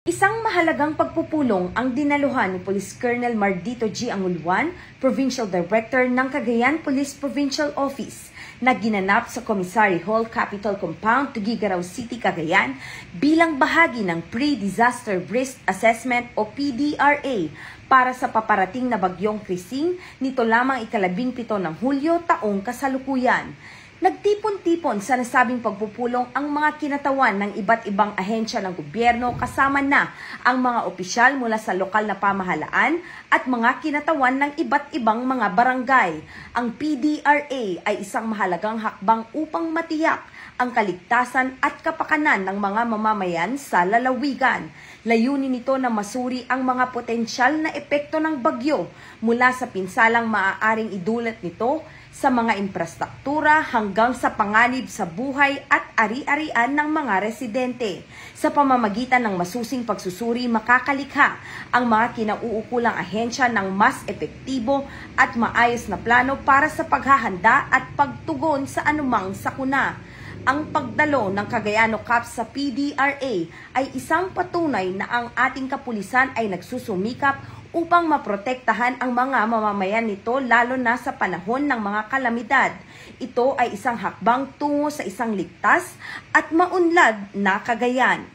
Isang mahalagang pagpupulong ang dinaluhan ni Police Colonel Mardito G. Anguluan, Provincial Director ng Cagayan Police Provincial Office, na ginanap sa Commissary Hall Capitol Compound, Tuguegarao City, Cagayan bilang bahagi ng Pre-Disaster Risk Assessment o PDRA para sa paparating na bagyong Krising nito lamang ika-17 ng Hulyo taong kasalukuyan. Nagtipon-tipon sa nasabing pagpupulong ang mga kinatawan ng iba't ibang ahensya ng gobyerno kasama na ang mga opisyal mula sa lokal na pamahalaan at mga kinatawan ng iba't ibang mga barangay. Ang PDRA ay isang mahalagang hakbang upang matiyak ang kaligtasan at kapakanan ng mga mamamayan sa lalawigan. Layunin nito na masuri ang mga potensyal na epekto ng bagyo mula sa pinsalang maaaring idulot nito sa mga infrastruktura hanggang sa panganib sa buhay at ari-arian ng mga residente. Sa pamamagitan ng masusing pagsusuri, makakalikha ang mga kinauukulang ahensya ng mas epektibo at maayos na plano para sa paghahanda at pagtugon sa anumang sakuna. Ang pagdalo ng Cagayano Cups sa PDRA ay isang patunay na ang ating kapulisan ay nagsusumikap upang maprotektahan ang mga mamamayan nito lalo na sa panahon ng mga kalamidad. Ito ay isang hakbang tungo sa isang ligtas at maunlad na Cagayan.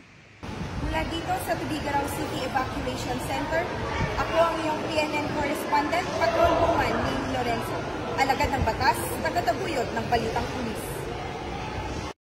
Mula dito sa Tuguegarao City Evacuation Center, ako ang iyong PNN correspondent, Patrol Woman ni Lorenzo. Alagad ng batas, tagataguyod ng Balitang Pulis.